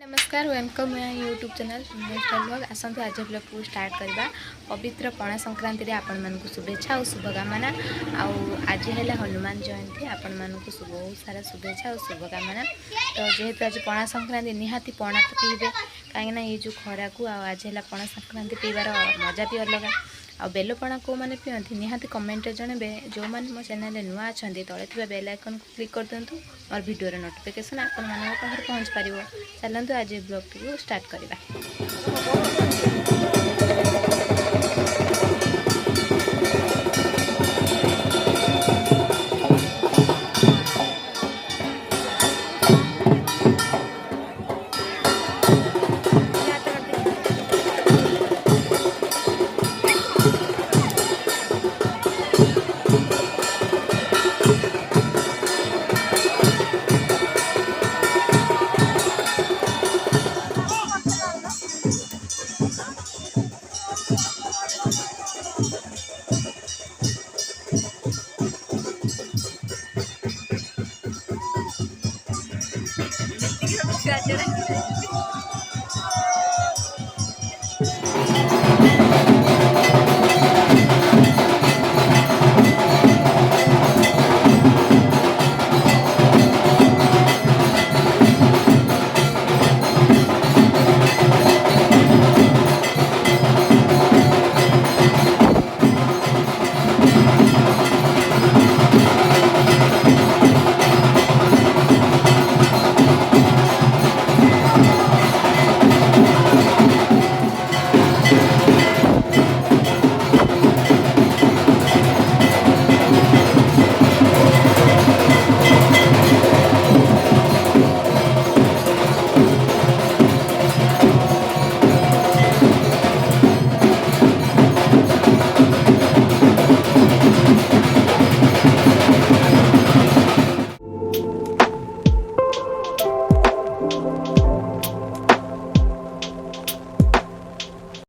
नमस्कार वेलकम माय YouTube channel blog आसते आज ब्लॉग को स्टार्ट करवा। पवित्र पणा संक्रांति रे आपण मानकु शुभेच्छा और शुभकामना। आज है हनुमान जयंती, आपण मानकु बहुत सारा शुभेच्छा और शुभकामना। तो जेहेतु आज पणा संक्रांति निहाती पणा तो पीबे कहीं ये जो खरा को आज है पणा संक्रांति पीबार मजा भी अलग। आ बेलपणा को मैंने पिंधि निहाती कमेंट जनबे। जो मैंने मो चैनल नुआ अच्छा तले थी बेल आइकन को क्लिक कर दिंतु और वीडियो नोटिफिकेशन आपण पाखे पहुँच पार। चलते आज ब्लॉग को स्टार्ट करवा।